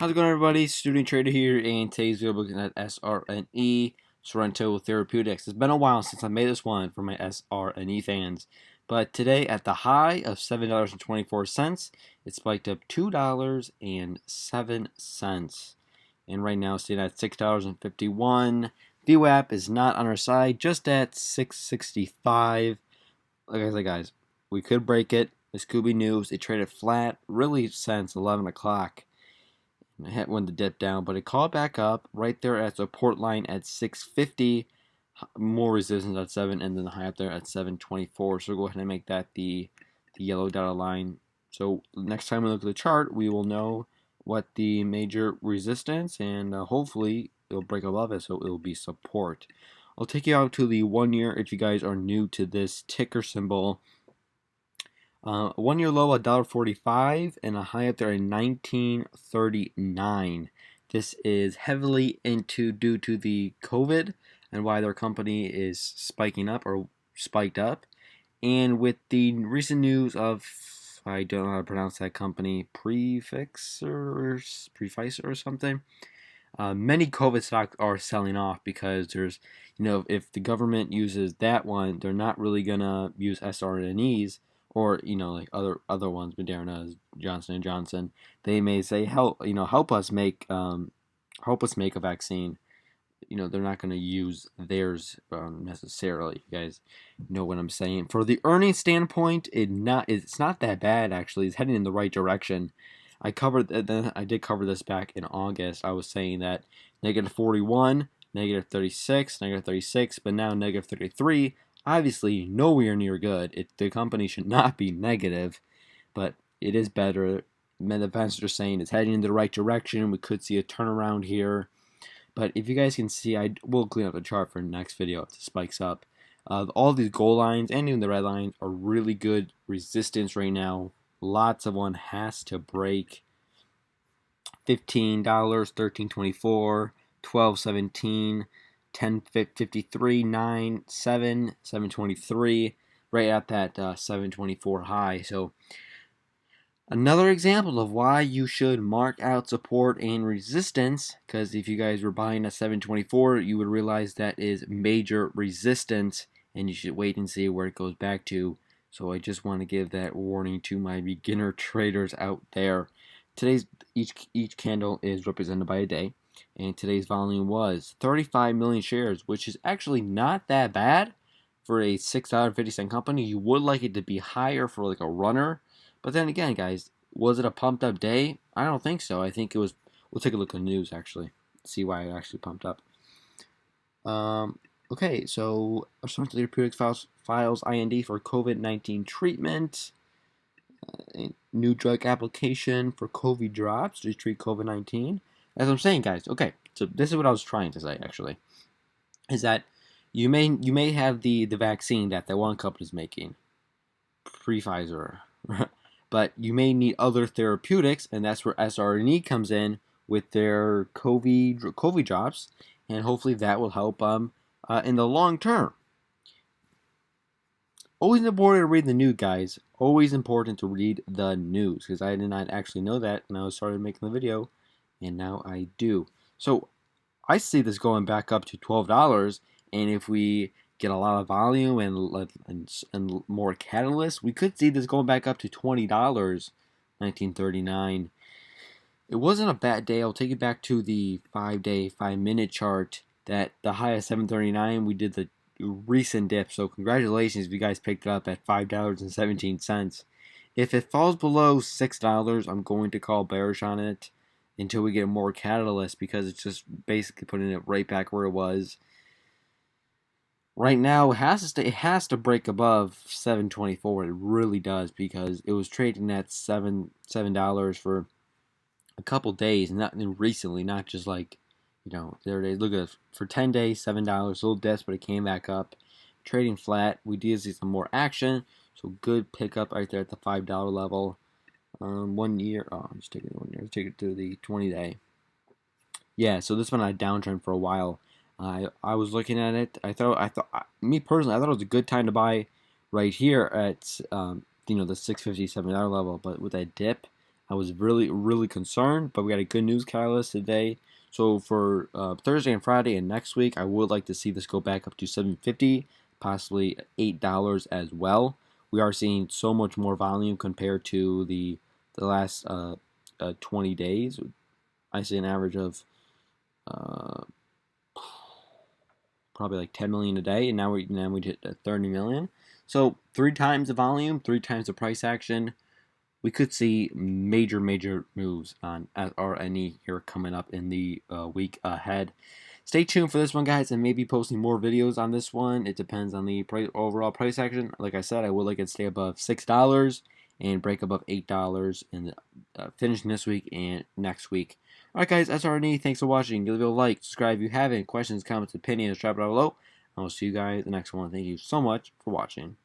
How's it going, everybody? Student Trader here, and today's video looking at SRNE, Sorrento Therapeutics. It's been a while since I made this one for my SRNE fans, but today at the high of $7.24, it spiked up $2.07, and right now it's sitting at $6.51. VWAP is not on our side, just at 665. Like I said, guys, we could break it. This could be news. It traded flat really since 11 o'clock. I had one to dip down, but it called back up right there at support line at 650, more resistance at 7, and then the high up there at 724. So we'll go ahead and make that the yellow dotted line. So next time we look at the chart, we will know what the major resistance, and hopefully it'll break above it, so it'll be support. I'll take you out to the 1 year if you guys are new to this ticker symbol. 1 year low $1.45 and a high up there in 1939. This is heavily due to the COVID and why their company is spiking up or spiked up. And with the recent news of, I don't know how to pronounce that company, Preficer or something. Many COVID stocks are selling off because there's, if the government uses that one, they're not really gonna use SRNEs. Or like other ones, Moderna, Johnson & Johnson, they may say help us make a vaccine. They're not going to use theirs necessarily. You guys know what I'm saying. For the earnings standpoint, it's not that bad actually. It's heading in the right direction. I did cover this back in August. I was saying that -41, -36, -36, but now -33. Obviously, nowhere near good. The company should not be negative, but it is better. The investors are saying it's heading in the right direction. We could see a turnaround here. But if you guys can see, I will clean up the chart for the next video if it spikes up. All these gold lines and even the red lines are really good resistance right now. Lots of one has to break. $15, $13.24, $12.17. 10.53, 9, 7, 7.23, right at that 7.24 high. So another example of why you should mark out support and resistance, because if you guys were buying at 7.24, you would realize that is major resistance, and you should wait and see where it goes back to. So I just want to give that warning to my beginner traders out there. Today's each candle is represented by a day. And today's volume was 35 million shares, which is actually not that bad for a $6.50 company. You would like it to be higher for like a runner. But then again, guys, was it a pumped up day? I don't think so. I think it was. We'll take a look at the news actually, see why it actually pumped up. Okay, so Sorrento Therapeutics files IND for COVID-19 treatment. New drug application for Covi-Drops to treat COVID-19. As I'm saying, guys, okay, so this is what I was trying to say, actually, is that you may have the vaccine that one company is making, Pfizer, but you may need other therapeutics, and that's where SRNE comes in with their Covi-Drops, and hopefully that will help in the long term. Always important to read the news, guys. Always important to read the news, because I did not actually know that when I started making the video. And now I do. So I see this going back up to $12, and if we get a lot of volume and more catalysts, we could see this going back up to $20, 1939. It wasn't a bad day. I'll take you back to the 5-day, 5-minute chart. That the high of 739, we did the recent dip. So congratulations if you guys picked it up at $5.17. If it falls below $6, I'm going to call bearish on it until we get more catalyst, because it's just basically putting it right back where it was. Right now, it has to break above $7.24. It really does, because it was trading at $7 for a couple days, and recently, not just like the other day. Look at it, for 10 days, $7, a little dips, but it came back up, trading flat. We did see some more action, so good pickup right there at the $5 level. 1 year. Oh, I'm just taking it 1 year. Let's take it to the 20-day. Yeah, so this one had a downtrend for a while. I was looking at it. Me personally, I thought it was a good time to buy right here at the $6.57 level. But with that dip, I was really concerned, but we got a good news catalyst today. So for Thursday and Friday and next week, I would like to see this go back up to 750, possibly $8 as well. We are seeing so much more volume compared to the last 20 days. I see an average of uh, probably like 10 million a day, and now we hit 30 million. So 3 times the volume, 3 times the price action. We could see major moves on SRNE here coming up in the week ahead. Stay tuned for this one, guys, and maybe posting more videos on this one. It depends on the overall price action. Like I said, I would like it to stay above $6 and break above $8 in finishing this week and next week. All right, guys, SRNE. Thanks for watching. Give it a like, subscribe if you have any questions, comments, opinions. Drop it down below. I will see you guys in the next one. Thank you so much for watching.